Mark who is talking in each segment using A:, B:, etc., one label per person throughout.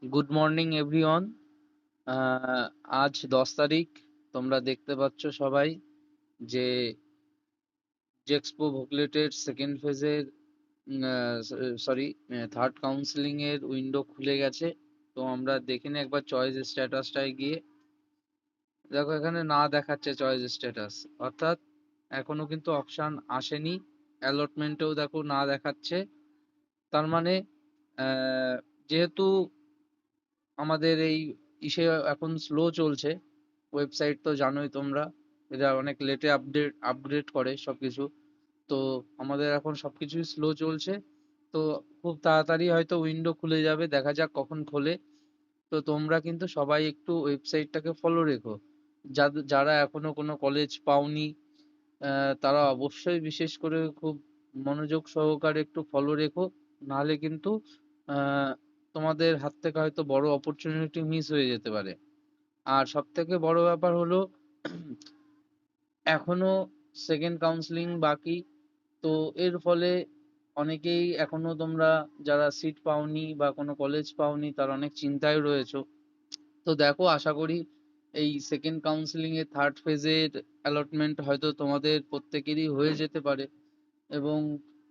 A: Good morning everyone. আজ 10 তারিখ। তোমরা দেখতে পাচ্ছ সবাই যে জেক্সপো ভোকলেটের সেকেন্ড ফেজের সরি থার্ড কাউন্সিলিং এর উইন্ডো খুলে গেছে। তো আমরা দেখে নিই একবার চয়েস স্ট্যাটাসটায় গিয়ে। দেখো এখানে না দেখাচ্ছে চয়েস স্ট্যাটাস, অর্থাৎ এখনো কিন্তু অপশন আসেনি। অ্যালটমেন্টেও দেখো না দেখাচ্ছে। তার মানে আহ, যেহেতু আমাদের এই ইসে এখন স্লো চলছে, ওয়েবসাইট তো জানোই তোমরা, এরা অনেক লেটে আপগ্রেড করে সবকিছু। তো আমাদের এখন সবকিছুই স্লো চলছে। তো খুব তাড়াতাড়ি হয়তো উইন্ডো খুলে যাবে, দেখা যাক কখন খোলে। তো তোমরা কিন্তু সবাই একটু ওয়েবসাইটটাকে ফলো রেখো। যারা এখনো কোনো কলেজ পাওনি, তারা অবশ্যই বিশেষ করে খুব মনোযোগ সহকারে একটু ফলো রেখো। নাহলে কিন্তু আহ, তোমাদের হাত থেকে হয়তো বড় অপরচুনিটি মিস হয়ে যেতে পারে। আর সব থেকে বড় ব্যাপার হলো এখনো সেকেন্ড কাউন্সিলিং বাকি। তো এর ফলে অনেকেই এখনো তোমরা যারা সিট পাওনি বা কোনো কলেজ পাওনি তারা অনেক চিন্তায় রয়েছো। তো দেখো, আশা করি এই সেকেন্ড কাউন্সিলিং এর থার্ড ফেজের অ্যালটমেন্ট হয়তো তোমাদের প্রত্যেকেরই হয়ে যেতে পারে। এবং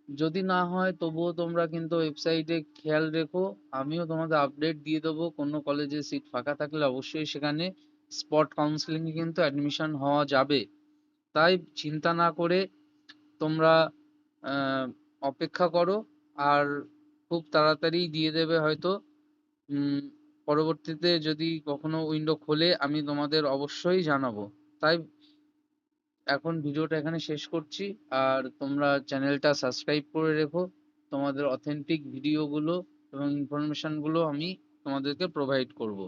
A: যদি না হয় তবুও তোমরা কিন্তু ওয়েবসাইটে খেয়াল রেখো। আমিও তোমাদের আপডেট দিয়ে দেবো, কোনো কলেজে সিট ফাঁকা থাকলে অবশ্যই সেখানে স্পট কাউন্সিলিং এ কিন্তু অ্যাডমিশন হওয়া যাবে। তাই চিন্তা না করে তোমরা অপেক্ষা করো। আর খুব তাড়াতাড়ি দিয়ে দেবে হয়তো। উম, পরবর্তীতে যদি কখনো উইন্ডো খোলে আমি তোমাদের অবশ্যই জানাবো। তাই এখন ভিডিওটা এখানে শেষ করছি। আর তোমরা চ্যানেলটা সাবস্ক্রাইব করে রেখো। তোমাদের অথেন্টিক ভিডিওগুলো এবং ইনফরমেশনগুলো আমি তোমাদেরকে প্রোভাইড করব।